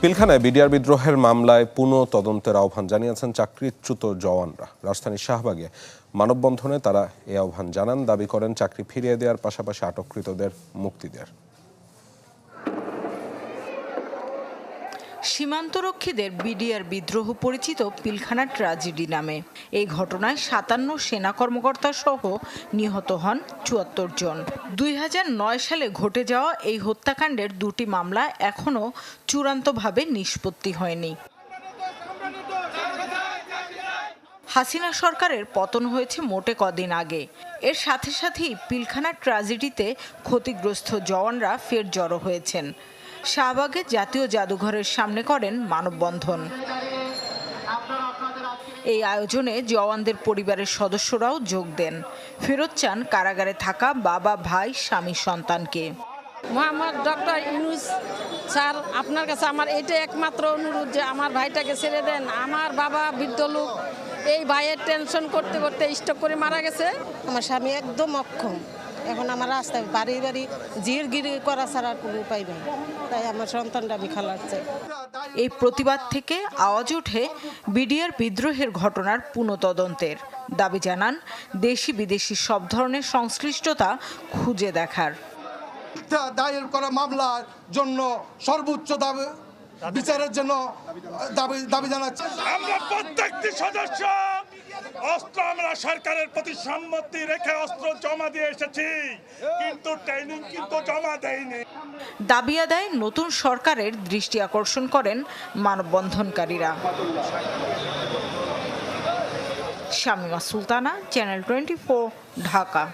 পিলখানায় BDR বিদ্রোহের মামলায় পুনঃ তদন্তের আহ্বান জানিয়েছেন চাকরিচ্যুত জওয়ানরা। রাজধানীর শাহবাগে মানববন্ধনে তারা এই আহ্বান জানান, দাবি করেন চাকরি ফিরিয়ে দেওয়ার পাশাপাশি আটককৃতদের মুক্তি দেওয়ার। সীমান্তরক্ষীদের বিডিআর বিদ্রোহ পরিচিত পিলখানা ট্র্যাজেডি নামে। এই ঘটনায় 57 সেনা কর্মকর্তা সহ নিহত হন 74 জন। 2009 সালে ঘটে যাওয়া এই হত্যাকাণ্ডের দুটি মামলা এখনও চূড়ান্তভাবে নিষ্পত্তি হয়নি। হাসিনা সরকারের পতন হয়েছে মোটে কদিন আগে। এর সাথে সাথেই পিলখানা ট্র্যাজেডিতে ক্ষতিগ্রস্ত জওয়ানরা ফের জড়ো হয়েছেন। শাহবাগে জাতীয় জাদুঘরের সামনে করেন মানববন্ধন। এই আয়োজনে জওয়ানদের পরিবারের সদস্যরাও যোগ দেন। ফেরত চান কারাগারে থাকা বাবা, ভাই, স্বামী, সন্তানকে। মোহাম্মদ ডক্টর ইউনূস স্যার, আপনার কাছে আমার এটাই একমাত্র অনুরোধ যে আমার ভাইটাকে ছেড়ে দেন। আমার বাবা বৃদ্ধ লোক, এই ভাইয়ের টেনশন করতে করতে স্ট্রোক করে মারা গেছে। আমার স্বামী একদম অক্ষম, এখন আমার রাস্তায় বাড়ি জিরগিরি করা ছাড়া কোনো উপায় নেই, তাই আমার সন্তানটা আমি খালাচ্ছে। এই প্রতিবাদ থেকে আওয়াজ ওঠে বিডিআর বিদ্রোহের ঘটনার পুনঃতদন্তের। দাবি জানান দেশি বিদেশি সব ধরনের সংশ্লিষ্টতা খুঁজে দেখার। দায়ের করা মামলার জন্য সর্বোচ্চ বিচারের জন্য দাবি জানাচ্ছে। আমরা প্রত্যেকটি সদস্য অস্ত্র আমরা সরকারের প্রতি সম্মতি রেখে অস্ত্র জমা দিয়ে এসেছি, কিন্তু ট্রেনিং কিন্তু জমা দেয়নি। দাবি আদায় নতুন সরকারের দৃষ্টি আকর্ষণ করেন মানববন্ধনকারীরা। শামিমা সুলতানা, চ্যানেল 24, ঢাকা।